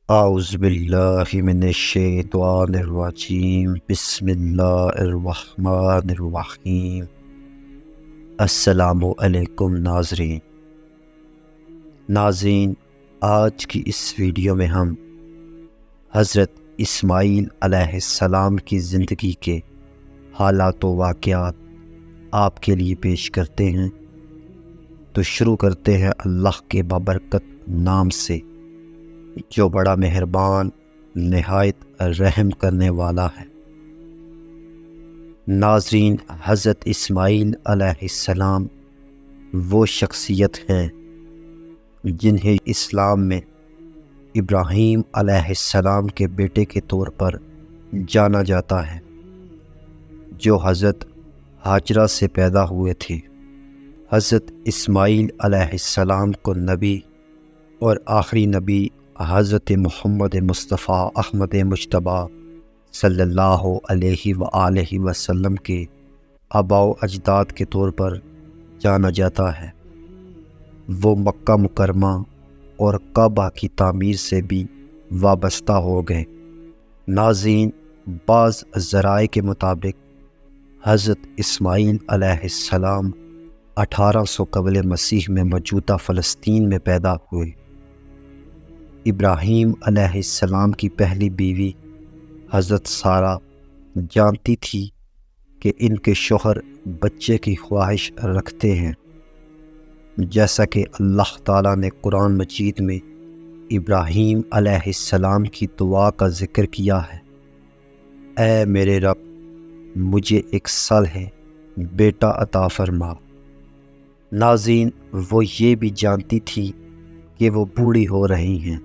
اعوذ باللہ من الشیطان الرجیم بسم اللہ الرحمن الرحیم۔ السلام علیکم ناظرین، آج کی اس ویڈیو میں ہم حضرت اسماعیل علیہ السلام کی زندگی کے حالات و واقعات آپ کے لیے پیش کرتے ہیں۔ تو شروع کرتے ہیں اللہ کے بابرکت نام سے جو بڑا مہربان نہایت رحم کرنے والا ہے۔ ناظرین، حضرت اسماعیل علیہ السلام وہ شخصیت ہیں جنہیں اسلام میں ابراہیم علیہ السلام کے بیٹے کے طور پر جانا جاتا ہے، جو حضرت ہاجرہ سے پیدا ہوئے تھے۔ حضرت اسماعیل علیہ السلام کو نبی اور آخری نبی حضرت محمد مصطفیٰ احمد مجتبی صلی اللہ علیہ وآلہ وسلم کے آباء و اجداد کے طور پر جانا جاتا ہے۔ وہ مکہ مکرمہ اور کعبہ کی تعمیر سے بھی وابستہ ہو گئے۔ ناظرین، بعض ذرائع کے مطابق حضرت اسماعیل علیہ السلام 1800 قبل مسیح میں موجودہ فلسطین میں پیدا ہوئے۔ ابراہیم علیہ السلام کی پہلی بیوی حضرت سارہ جانتی تھی کہ ان کے شوہر بچے کی خواہش رکھتے ہیں، جیسا کہ اللہ تعالیٰ نے قرآن مجید میں ابراہیم علیہ السلام کی دعا کا ذکر کیا ہے۔ اے میرے رب، مجھے ایک صالح بیٹا عطا فرما۔ ناظرین، وہ یہ بھی جانتی تھی کہ وہ بوڑھی ہو رہی ہیں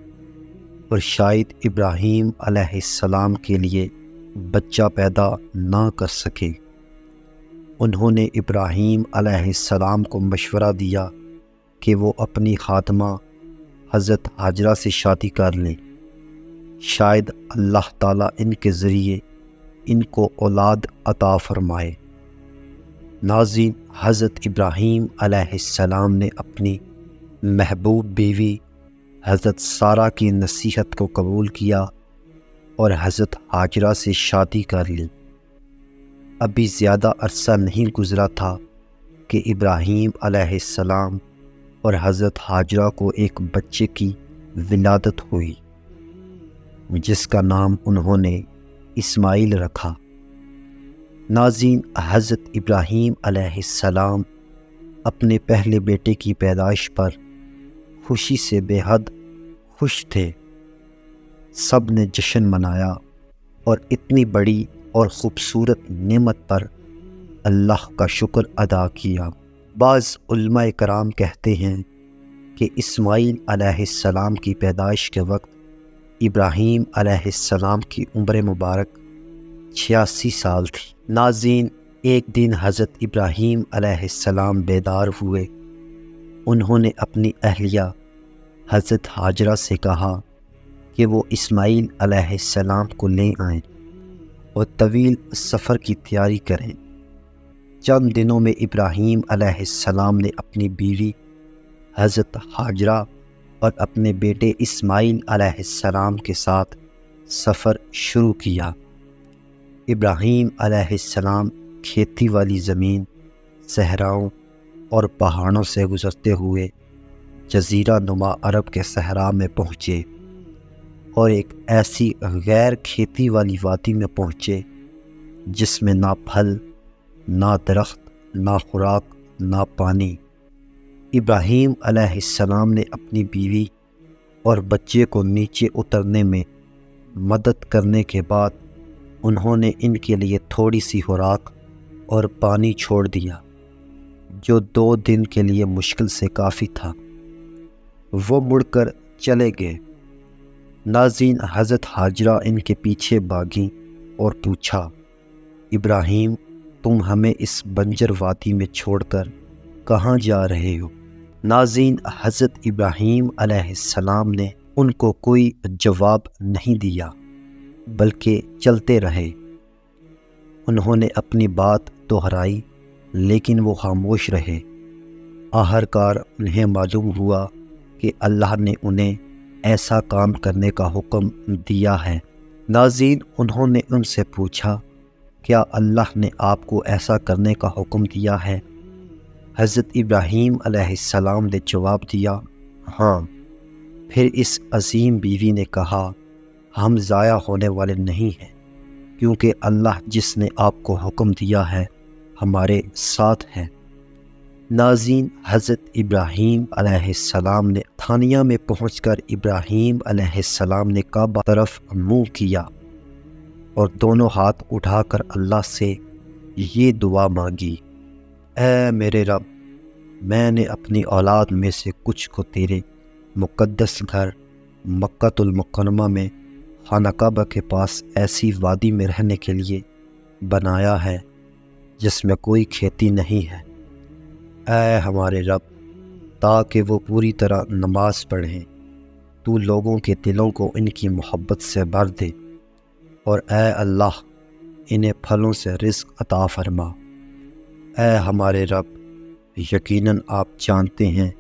اور شاید ابراہیم علیہ السلام کے لیے بچہ پیدا نہ کر سکے۔ انہوں نے ابراہیم علیہ السلام کو مشورہ دیا کہ وہ اپنی خادمہ حضرت ہاجرہ سے شادی کر لیں، شاید اللہ تعالیٰ ان کے ذریعے ان کو اولاد عطا فرمائے۔ ناظرین، حضرت ابراہیم علیہ السلام نے اپنی محبوب بیوی حضرت سارہ کی نصیحت کو قبول کیا اور حضرت ہاجرہ سے شادی کر لی۔ ابھی زیادہ عرصہ نہیں گزرا تھا کہ ابراہیم علیہ السلام اور حضرت ہاجرہ کو ایک بچے کی ولادت ہوئی، جس کا نام انہوں نے اسماعیل رکھا۔ ناظرین، حضرت ابراہیم علیہ السلام اپنے پہلے بیٹے کی پیدائش پر خوشی سے بے حد خوش تھے۔ سب نے جشن منایا اور اتنی بڑی اور خوبصورت نعمت پر اللہ کا شکر ادا کیا۔ بعض علماء کرام کہتے ہیں کہ اسماعیل علیہ السلام کی پیدائش کے وقت ابراہیم علیہ السلام کی عمر مبارک 86 سال تھی۔ ناظرین، ایک دن حضرت ابراہیم علیہ السلام بیدار ہوئے۔ انہوں نے اپنی اہلیہ حضرت ہاجرہ سے کہا کہ وہ اسماعیل علیہ السلام کو لے آئیں اور طویل سفر کی تیاری کریں۔ چند دنوں میں ابراہیم علیہ السلام نے اپنی بیوی حضرت ہاجرہ اور اپنے بیٹے اسماعیل علیہ السلام کے ساتھ سفر شروع کیا۔ ابراہیم علیہ السلام کھیتی والی زمین، صحراؤں اور پہاڑوں سے گزرتے ہوئے جزیرہ نما عرب کے صحرا میں پہنچے اور ایک ایسی غیر کھیتی والی وادی میں پہنچے جس میں نہ پھل، نہ درخت، نہ خوراک، نہ پانی۔ ابراہیم علیہ السلام نے اپنی بیوی اور بچے کو نیچے اترنے میں مدد کرنے کے بعد انہوں نے ان کے لیے تھوڑی سی خوراک اور پانی چھوڑ دیا، جو 2 دن کے لیے مشکل سے کافی تھا۔ وہ مڑ کر چلے گئے۔ ناظرین، حضرت ہاجرہ ان کے پیچھے بھاگیں اور پوچھا، ابراہیم، تم ہمیں اس بنجر وادی میں چھوڑ کر کہاں جا رہے ہو؟ ناظرین، حضرت ابراہیم علیہ السلام نے ان کو کوئی جواب نہیں دیا بلکہ چلتے رہے۔ انہوں نے اپنی بات دہرائی لیکن وہ خاموش رہے۔ آخرکار انہیں معلوم ہوا کہ اللہ نے انہیں ایسا کام کرنے کا حکم دیا ہے۔ ناظرین، انہوں نے ان سے پوچھا، کیا اللہ نے آپ کو ایسا کرنے کا حکم دیا ہے؟ حضرت ابراہیم علیہ السلام نے جواب دیا، ہاں۔ پھر اس عظیم بیوی نے کہا، ہم ضائع ہونے والے نہیں ہیں، کیونکہ اللہ جس نے آپ کو حکم دیا ہے ہمارے ساتھ ہے۔ ناظرین، حضرت ابراہیم علیہ السلام نے تھانیہ میں پہنچ کر ابراہیم علیہ السلام نے کعبہ طرف منہ کیا اور دونوں ہاتھ اٹھا کر اللہ سے یہ دعا مانگی، اے میرے رب، میں نے اپنی اولاد میں سے کچھ کو تیرے مقدس گھر مکۃ المکرمہ میں خانہ کعبہ کے پاس ایسی وادی میں رہنے کے لیے بنایا ہے جس میں کوئی کھیتی نہیں ہے۔ اے ہمارے رب، تاکہ وہ پوری طرح نماز پڑھیں، تو لوگوں کے دلوں کو ان کی محبت سے بھر دے، اور اے اللہ، انہیں پھلوں سے رزق عطا فرما۔ اے ہمارے رب، یقیناً آپ جانتے ہیں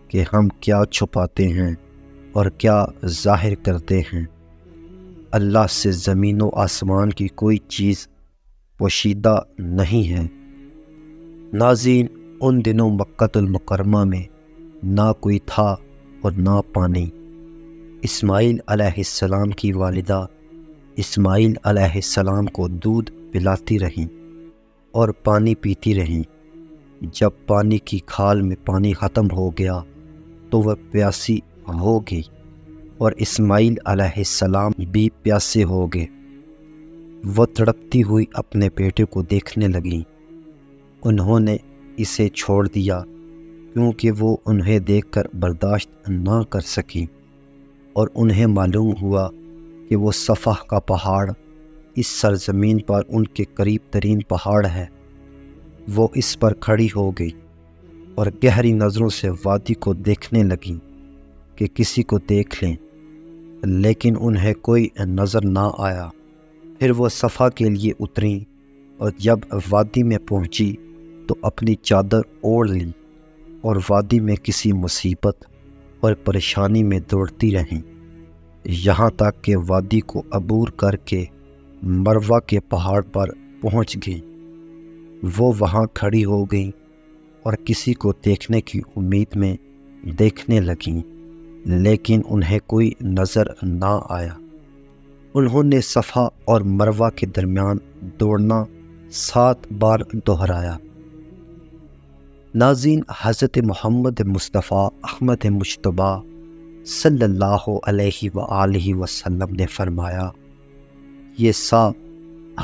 کہ ہم کیا چھپاتے ہیں اور کیا ظاہر کرتے ہیں۔ اللہ سے زمین و آسمان کی کوئی چیز پوشیدہ نہیں ہے۔ ناظرین، ان دنوں مکۃ المکرمہ میں نہ کوئی تھا اور نہ پانی۔ اسماعیل علیہ السلام کی والدہ اسماعیل علیہ السلام کو دودھ پلاتی رہیں اور پانی پیتی رہیں۔ جب پانی کی کھال میں پانی ختم ہو گیا تو وہ پیاسی ہو گئی، اور اسماعیل علیہ السلام بھی پیاسے ہو گئے۔ وہ تڑپتی ہوئی اپنے بیٹے کو دیکھنے لگیں۔ انہوں نے اسے چھوڑ دیا کیونکہ وہ انہیں دیکھ کر برداشت نہ کر سکیں، اور انہیں معلوم ہوا کہ وہ صفا کا پہاڑ اس سرزمین پر ان کے قریب ترین پہاڑ ہے۔ وہ اس پر کھڑی ہو گئی اور گہری نظروں سے وادی کو دیکھنے لگیں کہ کسی کو دیکھ لیں، لیکن انہیں کوئی نظر نہ آیا۔ پھر وہ صفا کے لیے اتریں، اور جب وادی میں پہنچی تو اپنی چادر اوڑھ لی اور وادی میں کسی مصیبت اور پریشانی میں دوڑتی رہیں، یہاں تک کہ وادی کو عبور کر کے مروہ کے پہاڑ پر پہنچ گئیں۔ وہ وہاں کھڑی ہو گئیں اور کسی کو دیکھنے کی امید میں دیکھنے لگیں، لیکن انہیں کوئی نظر نہ آیا۔ انہوں نے صفا اور مروہ کے درمیان دوڑنا 7 بار دہرایا۔ ناظرین، حضرت محمد مصطفیٰ احمد مجتبیٰ صلی اللہ علیہ وآلہ وسلم نے فرمایا، یہ سا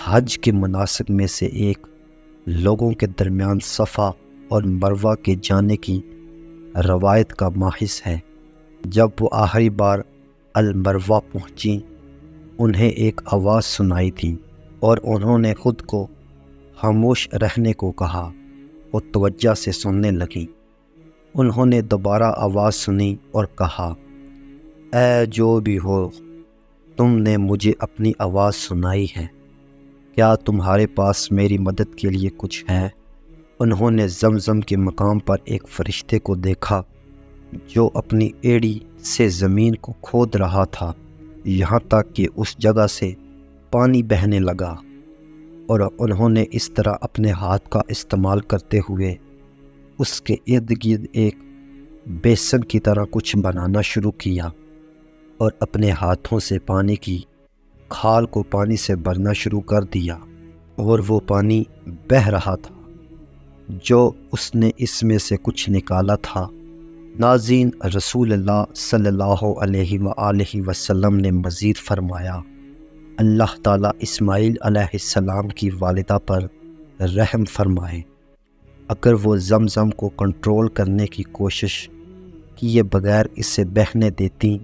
حج کے مناسک میں سے ایک لوگوں کے درمیان صفا اور مروہ کے جانے کی روایت کا ماحص ہے۔ جب وہ آخری بار المروہ پہنچیں، انہیں ایک آواز سنائی تھی اور انہوں نے خود کو خاموش رہنے کو کہا اور توجہ سے سننے لگیں۔ انہوں نے دوبارہ آواز سنی اور کہا، اے جو بھی ہو، تم نے مجھے اپنی آواز سنائی ہے، کیا تمہارے پاس میری مدد کے لیے کچھ ہے؟ انہوں نے زمزم کے مقام پر ایک فرشتے کو دیکھا جو اپنی ایڑی سے زمین کو کھود رہا تھا، یہاں تک کہ اس جگہ سے پانی بہنے لگا، اور انہوں نے اس طرح اپنے ہاتھ کا استعمال کرتے ہوئے اس کے ارد گرد ایک بیسن کی طرح کچھ بنانا شروع کیا، اور اپنے ہاتھوں سے پانی کی کھال کو پانی سے بھرنا شروع کر دیا، اور وہ پانی بہہ رہا تھا جو اس نے اس میں سے کچھ نکالا تھا۔ ناظرین، رسول اللہ صلی اللہ علیہ وآلہ وسلم نے مزید فرمایا، اللہ تعالیٰ اسماعیل علیہ السلام کی والدہ پر رحم فرمائے۔ اگر وہ زمزم کو کنٹرول کرنے کی کوشش کیے بغیر اسے بہنے دیتی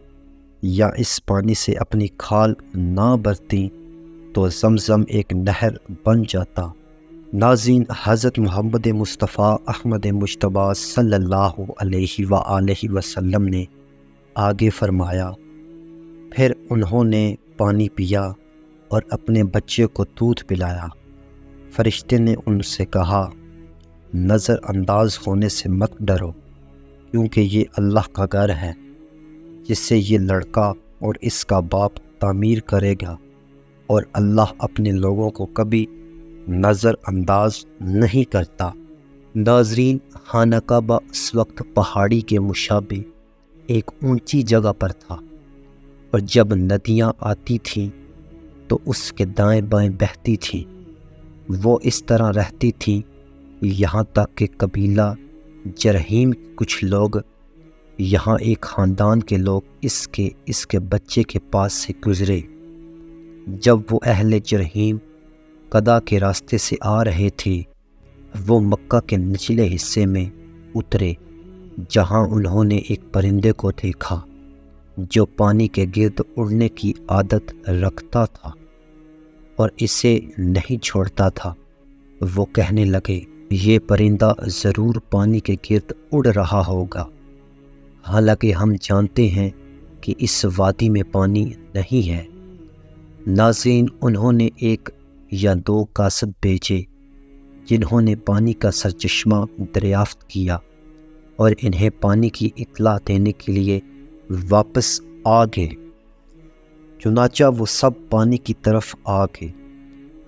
یا اس پانی سے اپنی کھال نہ بھرتی تو زمزم ایک نہر بن جاتا۔ ناظرین، حضرت محمد مصطفیٰ احمد مجتبیٰ صلی اللہ علیہ وآلہ وسلم نے آگے فرمایا، پھر انہوں نے پانی پیا اور اپنے بچے کو دودھ پلایا۔ فرشتے نے ان سے کہا، نظر انداز ہونے سے مت ڈرو، کیونکہ یہ اللہ کا گھر ہے۔ جس سے یہ لڑکا اور اس کا باپ تعمیر کرے گا، اور اللہ اپنے لوگوں کو کبھی نظر انداز نہیں کرتا۔ ناظرین، خانہ کعبہ اس وقت پہاڑی کے مشابہ ایک اونچی جگہ پر تھا، اور جب ندیاں آتی تھیں تو اس کے دائیں بائیں بہتی تھیں۔ وہ اس طرح رہتی تھیں یہاں تک کہ قبیلہ جرہیم کچھ لوگ، یہاں ایک خاندان کے لوگ اس کے بچے کے پاس سے گزرے۔ جب وہ اہل جرہیم قدا کے راستے سے آ رہے تھے، وہ مکہ کے نچلے حصے میں اترے، جہاں انہوں نے ایک پرندے کو دیکھا جو پانی کے گرد اڑنے کی عادت رکھتا تھا اور اسے نہیں چھوڑتا تھا۔ وہ کہنے لگے، یہ پرندہ ضرور پانی کے گرد اڑ رہا ہوگا، حالانکہ ہم جانتے ہیں کہ اس وادی میں پانی نہیں ہے۔ ناظرین، انہوں نے ایک یا دو قاصد بھیجے جنہوں نے پانی کا سرچشمہ دریافت کیا اور انہیں پانی کی اطلاع دینے کے لیے واپس آ گئے۔ چنانچہ وہ سب پانی کی طرف آ گئے۔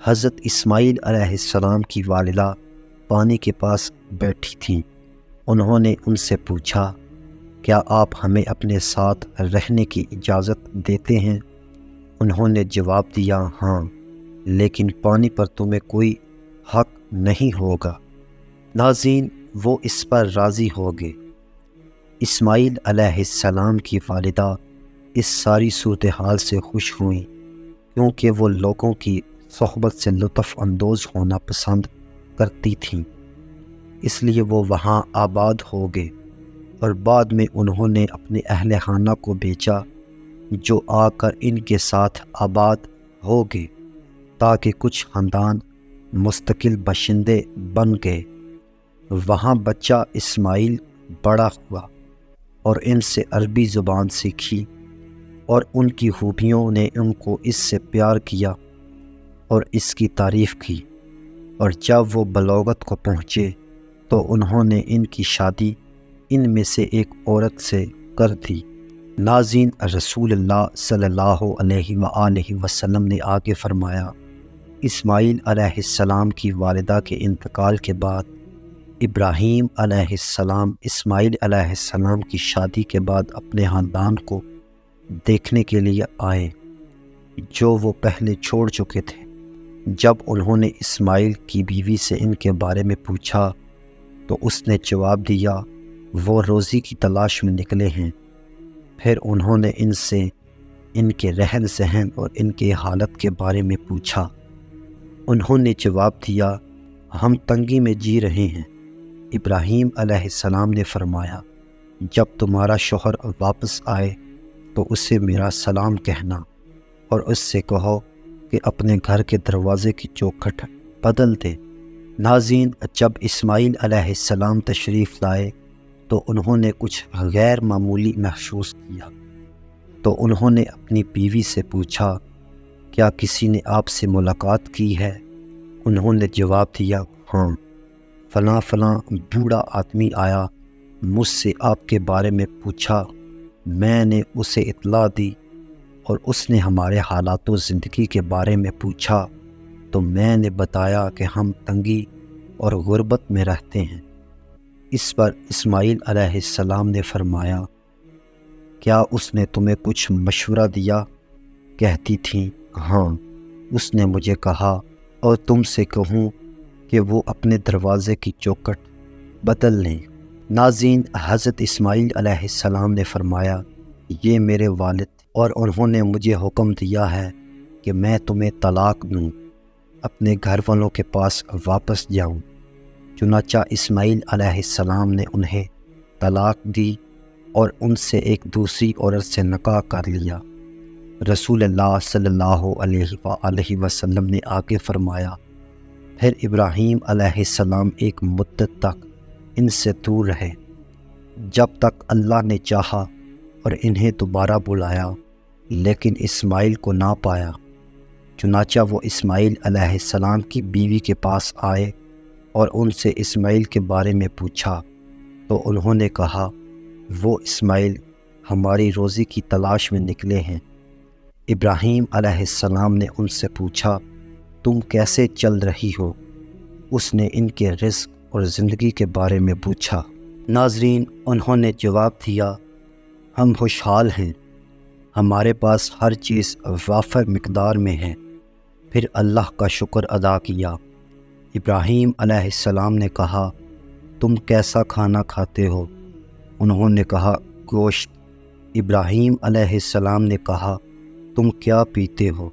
حضرت اسماعیل علیہ السلام کی والدہ پانی کے پاس بیٹھی تھیں۔ انہوں نے ان سے پوچھا، کیا آپ ہمیں اپنے ساتھ رہنے کی اجازت دیتے ہیں؟ انہوں نے جواب دیا، ہاں، لیکن پانی پر تمہیں کوئی حق نہیں ہوگا۔ ناظرین، وہ اس پر راضی ہو گئے۔ اسماعیل علیہ السلام کی والدہ اس ساری صورتحال سے خوش ہوئیں، کیونکہ وہ لوگوں کی صحبت سے لطف اندوز ہونا پسند کرتی تھیں، اس لیے وہ وہاں آباد ہو گئے، اور بعد میں انہوں نے اپنے اہل خانہ کو بیچا جو آ کر ان کے ساتھ آباد ہو گئے، تاکہ کچھ خاندان مستقل باشندے بن گئے۔ وہاں بچہ اسماعیل بڑا ہوا اور ان سے عربی زبان سیکھی، اور ان کی خوبیوں نے ان کو اس سے پیار کیا اور اس کی تعریف کی، اور جب وہ بلوغت کو پہنچے تو انہوں نے ان کی شادی ان میں سے ایک عورت سے کر دی۔ ناظرین، رسول اللہ صلی اللہ علیہ وآلہ وسلم نے آگے فرمایا، اسماعیل علیہ السلام کی والدہ کے انتقال کے بعد ابراہیم علیہ السلام اسماعیل علیہ السلام کی شادی کے بعد اپنے خاندان کو دیکھنے کے لیے آئے جو وہ پہلے چھوڑ چکے تھے۔ جب انہوں نے اسماعیل کی بیوی سے ان کے بارے میں پوچھا تو اس نے جواب دیا، وہ روزی کی تلاش میں نکلے ہیں۔ پھر انہوں نے ان سے ان کے رہن سہن اور ان کے حالت کے بارے میں پوچھا۔ انہوں نے جواب دیا، ہم تنگی میں جی رہے ہیں۔ ابراہیم علیہ السلام نے فرمایا، جب تمہارا شوہر واپس آئے تو اسے میرا سلام کہنا، اور اس سے کہو کہ اپنے گھر کے دروازے کی چوکھٹ بدل دے۔ ناظرین، جب اسماعیل علیہ السلام تشریف لائے تو انہوں نے کچھ غیر معمولی محسوس کیا، تو انہوں نے اپنی بیوی سے پوچھا، کیا کسی نے آپ سے ملاقات کی ہے؟ انہوں نے جواب دیا، ہاں، فلاں فلاں بوڑھا آدمی آیا، مجھ سے آپ کے بارے میں پوچھا، میں نے اسے اطلاع دی، اور اس نے ہمارے حالات و زندگی کے بارے میں پوچھا تو میں نے بتایا کہ ہم تنگی اور غربت میں رہتے ہیں۔ اس پر اسماعیل علیہ السلام نے فرمایا، کیا اس نے تمہیں کچھ مشورہ دیا؟ کہتی تھیں، ہاں، اس نے مجھے کہا اور تم سے کہوں کہ وہ اپنے دروازے کی چوکھٹ بدل لیں۔ ناظرین، حضرت اسماعیل علیہ السلام نے فرمایا، یہ میرے والد اور انہوں نے مجھے حکم دیا ہے کہ میں تمہیں طلاق دوں، اپنے گھر والوں کے پاس واپس جاؤں۔ چنانچہ اسماعیل علیہ السلام نے انہیں طلاق دی اور ان سے ایک دوسری عورت سے نکاح کر لیا۔ رسول اللہ صلی اللہ علیہ وآلہ وسلم نے آگے فرمایا، پھر ابراہیم علیہ السلام ایک مدت تک ان سے دور رہے، جب تک اللہ نے چاہا اور انہیں دوبارہ بلایا، لیکن اسماعیل کو نہ پایا۔ چنانچہ وہ اسماعیل علیہ السلام کی بیوی کے پاس آئے اور ان سے اسماعیل کے بارے میں پوچھا، تو انہوں نے کہا، وہ اسماعیل ہماری روزی کی تلاش میں نکلے ہیں۔ ابراہیم علیہ السلام نے ان سے پوچھا، تم کیسے چل رہی ہو؟ اس نے ان کے رزق اور زندگی کے بارے میں پوچھا۔ ناظرین، انہوں نے جواب دیا، ہم خوشحال ہیں، ہمارے پاس ہر چیز وافر مقدار میں ہے۔ پھر اللہ کا شکر ادا کیا۔ ابراہیم علیہ السلام نے کہا، تم کیسا کھانا کھاتے ہو؟ انہوں نے کہا، گوشت۔ ابراہیم علیہ السلام نے کہا، تم کیا پیتے ہو؟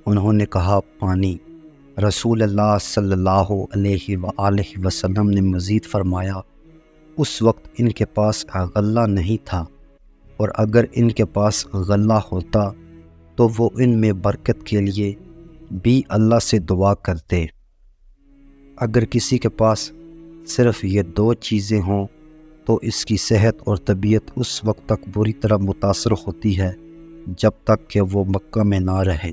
انہوں نے کہا، پانی۔ رسول اللہ صلی اللہ علیہ وآلہ وسلم نے مزید فرمایا، اس وقت ان کے پاس غلہ نہیں تھا، اور اگر ان کے پاس غلہ ہوتا تو وہ ان میں برکت کے لیے بھی اللہ سے دعا کرتے۔ اگر کسی کے پاس صرف یہ دو چیزیں ہوں تو اس کی صحت اور طبیعت اس وقت تک بری طرح متاثر ہوتی ہے جب تک کہ وہ مکہ میں نہ رہے۔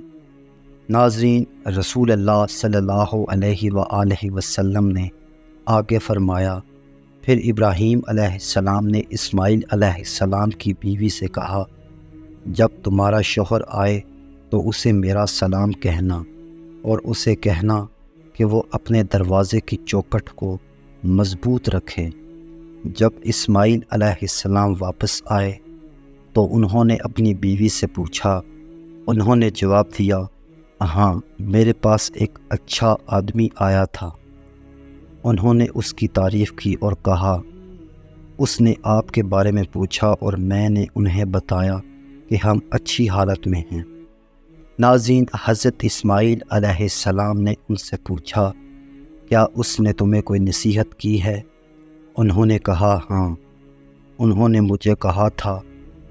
ناظرین، رسول اللہ صلی اللہ علیہ وآلہ وسلم نے آگے فرمایا، پھر ابراہیم علیہ السلام نے اسماعیل علیہ السلام کی بیوی سے کہا، جب تمہارا شوہر آئے تو اسے میرا سلام کہنا، اور اسے کہنا کہ وہ اپنے دروازے کی چوکھٹ کو مضبوط رکھے۔ جب اسماعیل علیہ السلام واپس آئے تو انہوں نے اپنی بیوی سے پوچھا۔ انہوں نے جواب دیا، ہاں، میرے پاس ایک اچھا آدمی آیا تھا۔ انہوں نے اس کی تعریف کی اور کہا، اس نے آپ کے بارے میں پوچھا اور میں نے انہیں بتایا کہ ہم اچھی حالت میں ہیں۔ ناظرین، حضرت اسماعیل علیہ السلام نے ان سے پوچھا، کیا اس نے تمہیں کوئی نصیحت کی ہے؟ انہوں نے کہا، ہاں، انہوں نے مجھے کہا تھا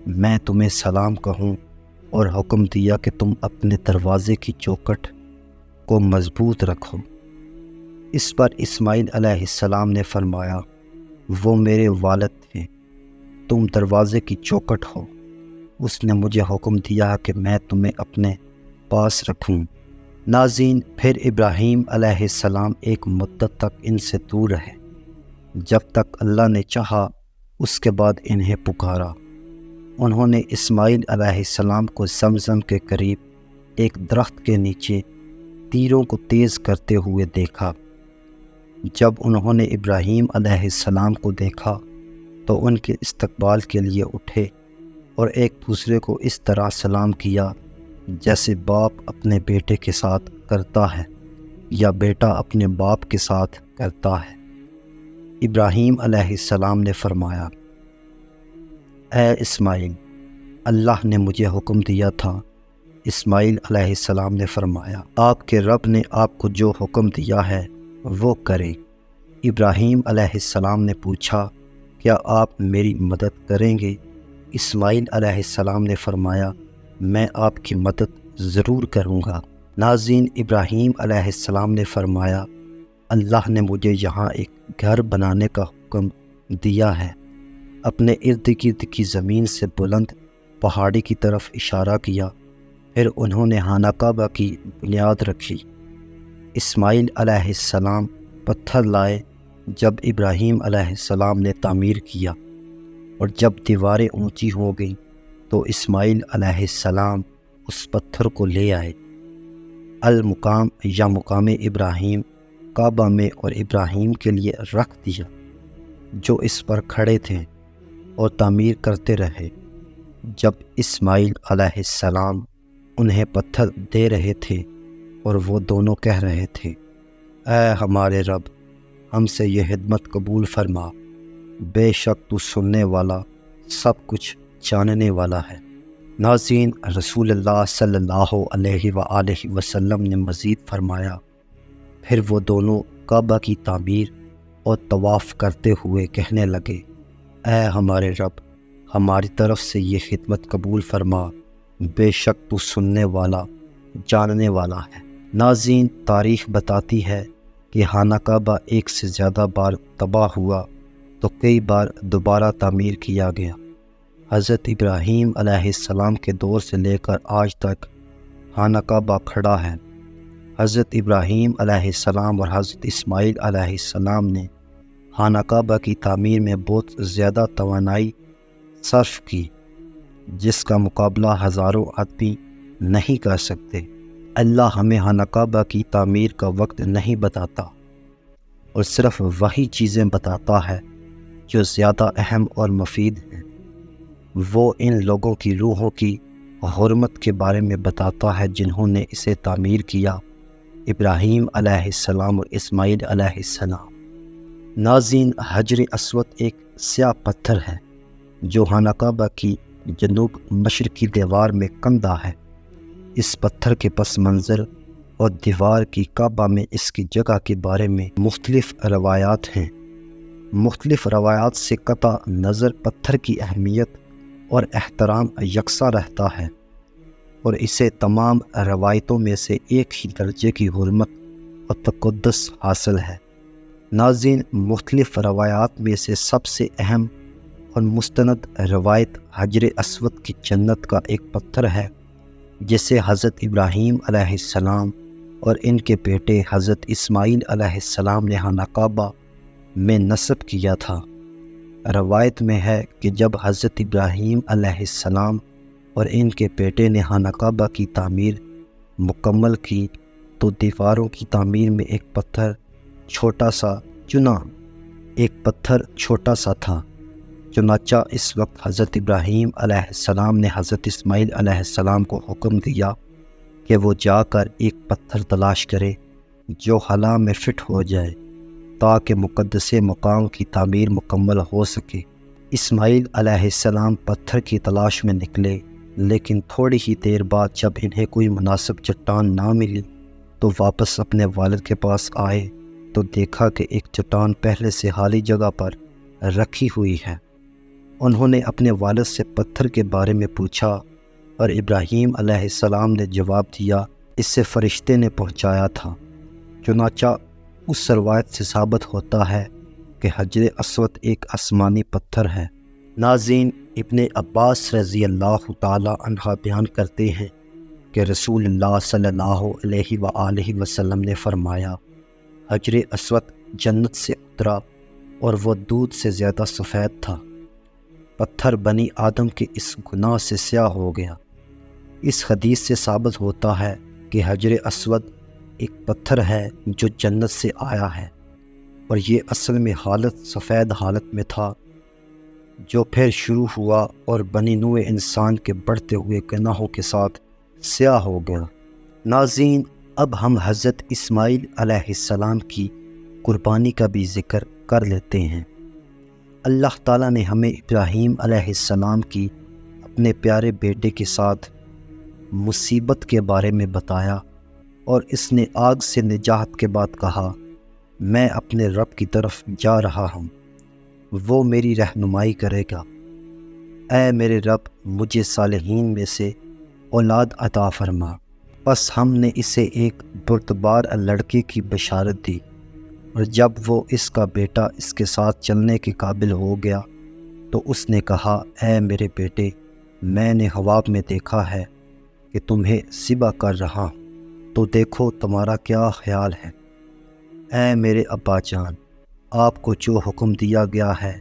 میں تمہیں سلام کہوں، اور حکم دیا کہ تم اپنے دروازے کی چوکھٹ کو مضبوط رکھو۔ اس پر اسماعیل علیہ السلام نے فرمایا، وہ میرے والد تھے، تم دروازے کی چوکھٹ ہو۔ اس نے مجھے حکم دیا کہ میں تمہیں اپنے پاس رکھوں۔ ناظرین، پھر ابراہیم علیہ السلام ایک مدت تک ان سے دور رہے، جب تک اللہ نے چاہا۔ اس کے بعد انہیں پکارا۔ انہوں نے اسماعیل علیہ السلام کو زمزم کے قریب ایک درخت کے نیچے تیروں کو تیز کرتے ہوئے دیکھا۔ جب انہوں نے ابراہیم علیہ السلام کو دیکھا تو ان کے استقبال کے لیے اٹھے اور ایک دوسرے کو اس طرح سلام کیا جیسے باپ اپنے بیٹے کے ساتھ کرتا ہے یا بیٹا اپنے باپ کے ساتھ کرتا ہے۔ ابراہیم علیہ السلام نے فرمایا، اے اسماعیل، اللہ نے مجھے حکم دیا تھا۔ اسماعیل علیہ السلام نے فرمایا، آپ کے رب نے آپ کو جو حکم دیا ہے وہ کریں۔ ابراہیم علیہ السلام نے پوچھا، کیا آپ میری مدد کریں گے؟ اسماعیل علیہ السلام نے فرمایا، میں آپ کی مدد ضرور کروں گا۔ ناظرین، ابراہیم علیہ السلام نے فرمایا، اللہ نے مجھے یہاں ایک گھر بنانے کا حکم دیا ہے۔ اپنے ارد گرد کی زمین سے بلند پہاڑی کی طرف اشارہ کیا، پھر انہوں نے خانہ کعبہ کی بنیاد رکھی۔ اسماعیل علیہ السلام پتھر لائے۔ جب ابراہیم علیہ السلام نے تعمیر کیا اور جب دیواریں اونچی ہو گئیں تو اسماعیل علیہ السلام اس پتھر کو لے آئے۔ المقام یا مقام ابراہیم کعبہ میں اور ابراہیم کے لیے رکھ دیا، جو اس پر کھڑے تھے اور تعمیر کرتے رہے۔ جب اسماعیل علیہ السلام انہیں پتھر دے رہے تھے اور وہ دونوں کہہ رہے تھے، اے ہمارے رب، ہم سے یہ خدمت قبول فرما، بے شک تو سننے والا، سب کچھ جاننے والا ہے۔ ناظرین، رسول اللہ صلی اللہ علیہ وآلہ وسلم نے مزید فرمایا، پھر وہ دونوں کعبہ کی تعمیر اور طواف کرتے ہوئے کہنے لگے، اے ہمارے رب، ہماری طرف سے یہ خدمت قبول فرما، بے شک تو سننے والا، جاننے والا ہے۔ ناظرین، تاریخ بتاتی ہے کہ خانہ کعبہ ایک سے زیادہ بار تباہ ہوا تو کئی بار دوبارہ تعمیر کیا گیا۔ حضرت ابراہیم علیہ السلام کے دور سے لے کر آج تک خانہ کعبہ کھڑا ہے۔ حضرت ابراہیم علیہ السلام اور حضرت اسماعیل علیہ السلام نے خانہ کعبہ کی تعمیر میں بہت زیادہ توانائی صرف کی، جس کا مقابلہ ہزاروں آدمی نہیں کر سکتے۔ اللہ ہمیں خانہ کعبہ کی تعمیر کا وقت نہیں بتاتا، اور صرف وہی چیزیں بتاتا ہے جو زیادہ اہم اور مفید ہیں۔ وہ ان لوگوں کی روحوں کی حرمت کے بارے میں بتاتا ہے جنہوں نے اسے تعمیر کیا، ابراہیم علیہ السلام اور اسماعیل علیہ السلام۔ ناظرین، حجر اسود ایک سیاہ پتھر ہے جو خانہ کعبہ کی جنوب مشرقی دیوار میں کندہ ہے۔ اس پتھر کے پس منظر اور دیوار کی کعبہ میں اس کی جگہ کے بارے میں مختلف روایات ہیں۔ مختلف روایات سے قطع نظر پتھر کی اہمیت اور احترام یکساں رہتا ہے، اور اسے تمام روایتوں میں سے ایک ہی درجے کی حرمت اور تقدس حاصل ہے۔ ناظرین، مختلف روایات میں سے سب سے اہم اور مستند روایت حجر اسود کی جنت کا ایک پتھر ہے جسے حضرت ابراہیم علیہ السلام اور ان کے بیٹے حضرت اسماعیل علیہ السلام نے خانہ کعبہ میں نصب کیا تھا۔ روایت میں ہے کہ جب حضرت ابراہیم علیہ السلام اور ان کے بیٹے نے خانہ کعبہ کی تعمیر مکمل کی تو دیواروں کی تعمیر میں ایک پتھر چھوٹا سا تھا۔ چنانچہ اس وقت حضرت ابراہیم علیہ السلام نے حضرت اسماعیل علیہ السلام کو حکم دیا کہ وہ جا کر ایک پتھر تلاش کرے جو خلا میں فٹ ہو جائے تاکہ مقدس مقام کی تعمیر مکمل ہو سکے۔ اسماعیل علیہ السلام پتھر کی تلاش میں نکلے، لیکن تھوڑی ہی دیر بعد جب انہیں کوئی مناسب چٹان نہ ملی تو واپس اپنے والد کے پاس آئے تو دیکھا کہ ایک چٹان پہلے سے خالی جگہ پر رکھی ہوئی ہے۔ انہوں نے اپنے والد سے پتھر کے بارے میں پوچھا اور ابراہیم علیہ السلام نے جواب دیا اسے فرشتے نے پہنچایا تھا۔ چنانچہ اس روایت سے ثابت ہوتا ہے کہ حجر اسود ایک آسمانی پتھر ہے۔ ناظرین، ابن عباس رضی اللہ تعالی عنہ بیان کرتے ہیں کہ رسول اللہ صلی اللہ علیہ وآلہ وسلم نے فرمایا، حجر اسود جنت سے اترا اور وہ دودھ سے زیادہ سفید تھا۔ پتھر بنی آدم کے اس گناہ سے سیاہ ہو گیا۔ اس حدیث سے ثابت ہوتا ہے کہ حجر اسود ایک پتھر ہے جو جنت سے آیا ہے، اور یہ اصل میں سفید حالت میں تھا جو پھر شروع ہوا اور بنی نوع انسان کے بڑھتے ہوئے گناہوں کے ساتھ سیاہ ہو گیا۔ ناظرین، اب ہم حضرت اسماعیل علیہ السلام کی قربانی کا بھی ذکر کر لیتے ہیں۔ اللہ تعالیٰ نے ہمیں ابراہیم علیہ السلام کی اپنے پیارے بیٹے کے ساتھ مصیبت کے بارے میں بتایا، اور اس نے آگ سے نجات کے بعد کہا، میں اپنے رب کی طرف جا رہا ہوں، وہ میری رہنمائی کرے گا۔ اے میرے رب، مجھے صالحین میں سے اولاد عطا فرما۔ پس ہم نے اسے ایک بردبار لڑکے کی بشارت دی، اور جب وہ اس کا بیٹا اس کے ساتھ چلنے کے قابل ہو گیا تو اس نے کہا، اے میرے بیٹے، میں نے خواب میں دیکھا ہے کہ تمہیں ذبح کر رہا ہوں، تو دیکھو تمہارا کیا خیال ہے۔ اے میرے ابا جان، آپ کو جو حکم دیا گیا ہے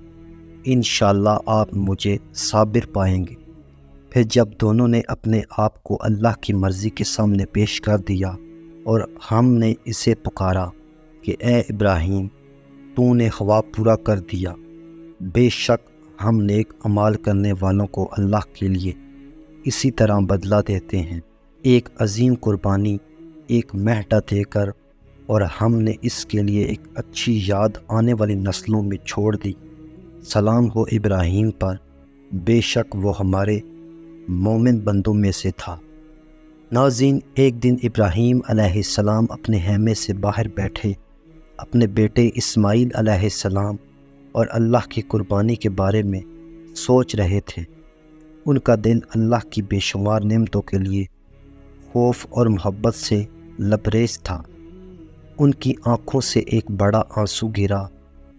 انشاءاللہ آپ مجھے صابر پائیں گے۔ پھر جب دونوں نے اپنے آپ کو اللہ کی مرضی کے سامنے پیش کر دیا اور ہم نے اسے پکارا کہ اے ابراہیم، تو نے خواب پورا کر دیا، بے شک ہم نیک اعمال کرنے والوں کو اللہ کے لیے اسی طرح بدلہ دیتے ہیں۔ ایک عظیم قربانی، ایک مہڈا دے کر، اور ہم نے اس کے لیے ایک اچھی یاد آنے والی نسلوں میں چھوڑ دی۔ سلام ہو ابراہیم پر، بے شک وہ ہمارے مومن بندوں میں سے تھا۔ ناظرین، ایک دن ابراہیم علیہ السلام اپنے خیمے سے باہر بیٹھے اپنے بیٹے اسماعیل علیہ السلام اور اللہ کی قربانی کے بارے میں سوچ رہے تھے۔ ان کا دل اللہ کی بے شمار نعمتوں کے لیے خوف اور محبت سے لبریز تھا۔ ان کی آنکھوں سے ایک بڑا آنسو گرا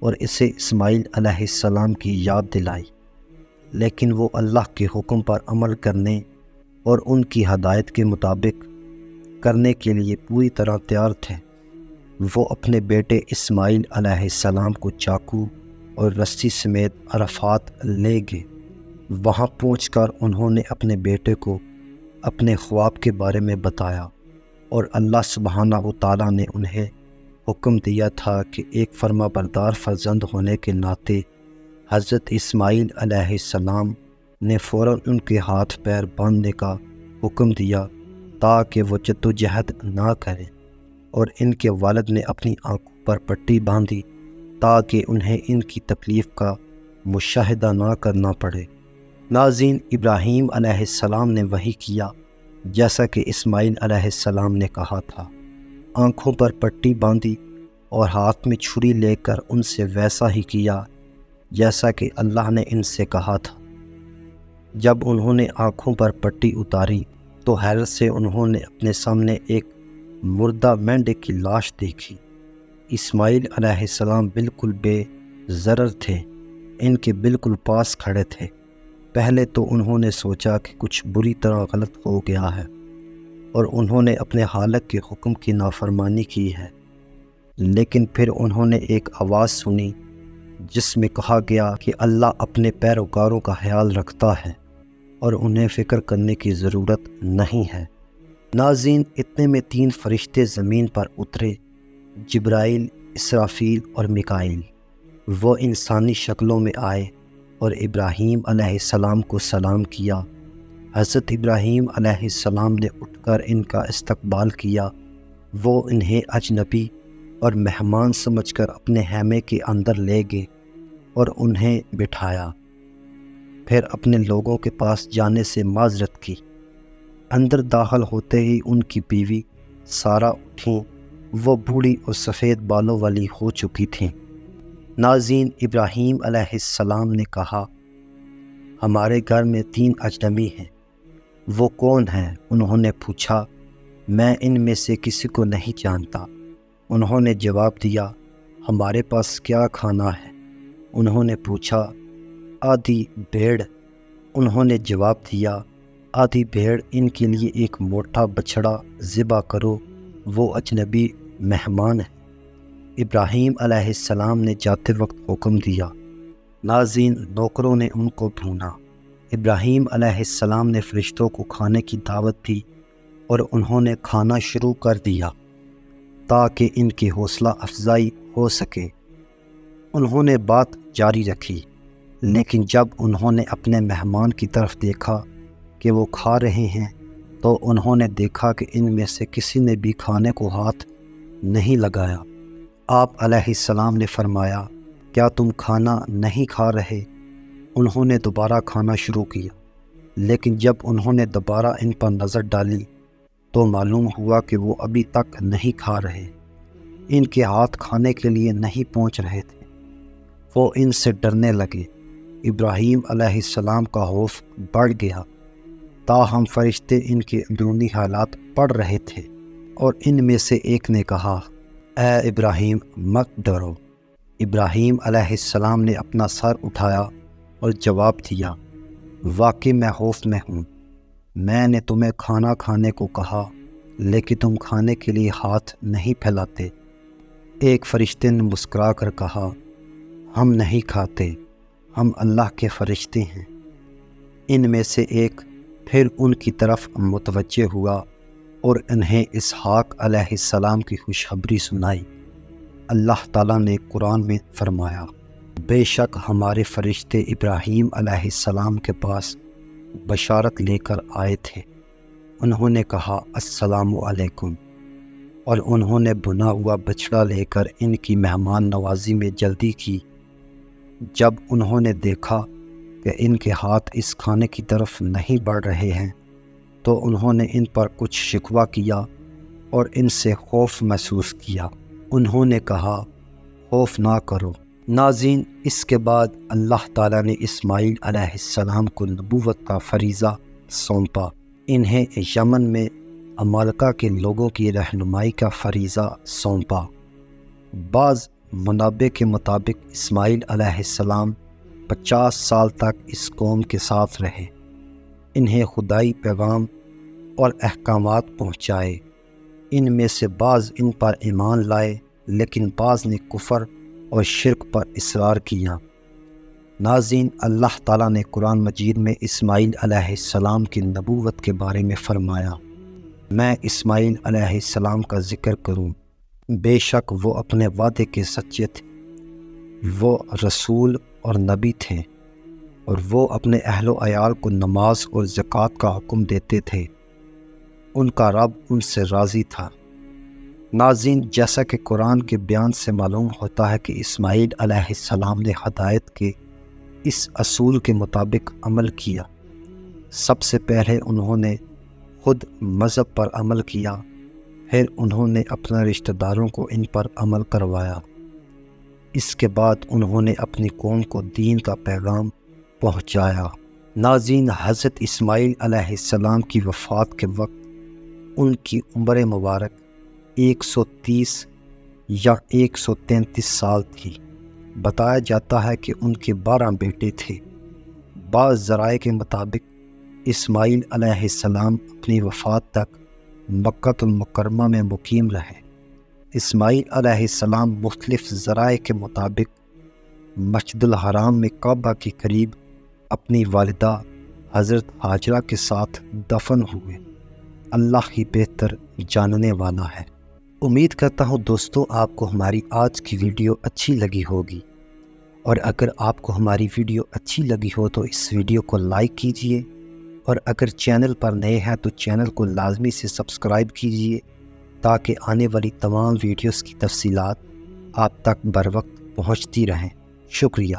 اور اسے اسماعیل علیہ السلام کی یاد دلائی، لیکن وہ اللہ کے حکم پر عمل کرنے اور ان کی ہدایت کے مطابق کرنے کے لیے پوری طرح تیار تھے۔ وہ اپنے بیٹے اسماعیل علیہ السلام کو چاقو اور رسی سمیت عرفات لے گئے وہاں پہنچ کر انہوں نے اپنے بیٹے کو اپنے خواب کے بارے میں بتایا، اور اللہ سبحانہ و تعالیٰ نے انہیں حکم دیا تھا کہ ایک فرما بردار فرزند ہونے کے ناطے حضرت اسماعیل علیہ السلام نے فوراً ان کے ہاتھ پیر باندھنے کا حکم دیا تاکہ وہ جدوجہد نہ کریں، اور ان کے والد نے اپنی آنکھوں پر پٹی باندھی تاکہ انہیں ان کی تکلیف کا مشاہدہ نہ کرنا پڑے۔ ناظرین، ابراہیم علیہ السلام نے وہی کیا جیسا کہ اسماعیل علیہ السلام نے کہا تھا۔ آنکھوں پر پٹی باندھی اور ہاتھ میں چھری لے کر ان سے ویسا ہی کیا جیسا کہ اللہ نے ان سے کہا تھا۔ جب انہوں نے آنکھوں پر پٹی اتاری تو حیرت سے انہوں نے اپنے سامنے ایک مردہ مینڈے کی لاش دیکھی۔ اسماعیل علیہ السلام بالکل بے ضرر تھے، ان کے بالکل پاس کھڑے تھے۔ پہلے تو انہوں نے سوچا کہ کچھ بری طرح غلط ہو گیا ہے، اور انہوں نے اپنے خالق کے حکم کی نافرمانی کی ہے، لیکن پھر انہوں نے ایک آواز سنی جس میں کہا گیا کہ اللہ اپنے پیروکاروں کا خیال رکھتا ہے اور انہیں فکر کرنے کی ضرورت نہیں ہے۔ ناظرین، اتنے میں 3 فرشتے زمین پر اترے، جبرائیل، اسرافیل اور میکائیل۔ وہ انسانی شکلوں میں آئے اور ابراہیم علیہ السلام کو سلام کیا۔ حضرت ابراہیم علیہ السلام نے اٹھ کر ان کا استقبال کیا۔ وہ انہیں اجنبی اور مہمان سمجھ کر اپنے خیمے کے اندر لے گئے اور انہیں بٹھایا، پھر اپنے لوگوں کے پاس جانے سے معذرت کی۔ اندر داخل ہوتے ہی ان کی بیوی سارہ اٹھیں۔ وہ بوڑھی اور سفید بالوں والی ہو چکی تھیں۔ ناظرین، ابراہیم علیہ السلام نے کہا، ہمارے گھر میں 3 اجنبی ہیں، وہ کون ہیں؟ انہوں نے پوچھا۔ میں ان میں سے کسی کو نہیں جانتا۔ انہوں نے جواب دیا، ہمارے پاس کیا کھانا ہے؟ انہوں نے پوچھا، آدھی بھیڑ۔ انہوں نے جواب دیا، آدھی بھیڑ، ان کے لیے ایک موٹا بچھڑا ذبح کرو، وہ اجنبی مہمان ہے۔ ابراہیم علیہ السلام نے جاتے وقت حکم دیا۔ ناظرین، نوکروں نے ان کو ڈھونڈا۔ ابراہیم علیہ السلام نے فرشتوں کو کھانے کی دعوت دی اور انہوں نے کھانا شروع کر دیا تاکہ ان کی حوصلہ افزائی ہو سکے۔ انہوں نے بات جاری رکھی، لیکن جب انہوں نے اپنے مہمان کی طرف دیکھا کہ وہ کھا رہے ہیں تو انہوں نے دیکھا کہ ان میں سے کسی نے بھی کھانے کو ہاتھ نہیں لگایا۔ آپ علیہ السلام نے فرمایا، کیا تم کھانا نہیں کھا رہے؟ انہوں نے دوبارہ کھانا شروع کیا، لیکن جب انہوں نے دوبارہ ان پر نظر ڈالی تو معلوم ہوا کہ وہ ابھی تک نہیں کھا رہے۔ ان کے ہاتھ کھانے کے لیے نہیں پہنچ رہے تھے۔ وہ ان سے ڈرنے لگے۔ ابراہیم علیہ السلام کا خوف بڑھ گیا، تاہم فرشتے ان کے اندرونی حالات پڑھ رہے تھے، اور ان میں سے ایک نے کہا، اے ابراہیم، مت ڈرو۔ ابراہیم علیہ السلام نے اپنا سر اٹھایا اور جواب دیا، واقعی میں خوف میں ہوں۔ میں نے تمہیں کھانا کھانے کو کہا، لیکن تم کھانے کے لیے ہاتھ نہیں پھیلاتے۔ ایک فرشتے نے مسکرا کر کہا، ہم نہیں کھاتے، ہم اللہ کے فرشتے ہیں۔ ان میں سے ایک پھر ان کی طرف متوجہ ہوا اور انہیں اسحاق علیہ السلام کی خوشخبری سنائی۔ اللہ تعالیٰ نے قرآن میں فرمایا، بے شک ہمارے فرشتے ابراہیم علیہ السلام کے پاس بشارت لے کر آئے تھے۔ انہوں نے کہا، السلام علیکم، اور انہوں نے بنا ہوا بچڑا لے کر ان کی مہمان نوازی میں جلدی کی۔ جب انہوں نے دیکھا کہ ان کے ہاتھ اس کھانے کی طرف نہیں بڑھ رہے ہیں تو انہوں نے ان پر کچھ شکوہ کیا اور ان سے خوف محسوس کیا۔ انہوں نے کہا، خوف نہ کرو۔ ناظرین، اس کے بعد اللہ تعالیٰ نے اسماعیل علیہ السلام کو نبوت کا فریضہ سونپا۔ انہیں یمن میں عمالقہ کے لوگوں کی رہنمائی کا فریضہ سونپا۔ بعض منابع کے مطابق اسماعیل علیہ السلام 50 سال تک اس قوم کے ساتھ رہے، انہیں خدائی پیغام اور احکامات پہنچائے۔ ان میں سے بعض ان پر ایمان لائے، لیکن بعض نے کفر اور شرک پر اصرار کیا۔ ناظرین، اللہ تعالیٰ نے قرآن مجید میں اسماعیل علیہ السلام کی نبوت کے بارے میں فرمایا، میں اسماعیل علیہ السلام کا ذکر کروں، بے شک وہ اپنے وعدے کے سچے تھے، وہ رسول اور نبی تھے، اور وہ اپنے اہل و عیال کو نماز اور زکوٰۃ کا حکم دیتے تھے، ان کا رب ان سے راضی تھا۔ ناظرین، جیسا کہ قرآن کے بیان سے معلوم ہوتا ہے کہ اسماعیل علیہ السلام نے ہدایت کے اس اصول کے مطابق عمل کیا۔ سب سے پہلے انہوں نے خود مذہب پر عمل کیا، پھر انہوں نے اپنے رشتہ داروں کو ان پر عمل کروایا، اس کے بعد انہوں نے اپنی قوم کو دین کا پیغام پہنچایا۔ ناظرین، حضرت اسماعیل علیہ السلام کی وفات کے وقت ان کی عمر مبارک 130 یا 133 سال تھی۔ بتایا جاتا ہے کہ ان کے 12 بیٹے تھے۔ بعض ذرائع کے مطابق اسماعیل علیہ السلام اپنی وفات تک مکہ المکرمہ میں مقیم رہے۔ اسماعیل علیہ السلام مختلف ذرائع کے مطابق مسجد الحرام میں کعبہ کے قریب اپنی والدہ حضرت ہاجرہ کے ساتھ دفن ہوئے۔ اللہ ہی بہتر جاننے والا ہے۔ امید کرتا ہوں دوستو آپ کو ہماری آج کی ویڈیو اچھی لگی ہوگی، اور اگر آپ کو ہماری ویڈیو اچھی لگی ہو تو اس ویڈیو کو لائک کیجئے، اور اگر چینل پر نئے ہیں تو چینل کو لازمی سے سبسکرائب کیجئے تاکہ آنے والی تمام ویڈیوز کی تفصیلات آپ تک بر وقت پہنچتی رہیں۔ شکریہ۔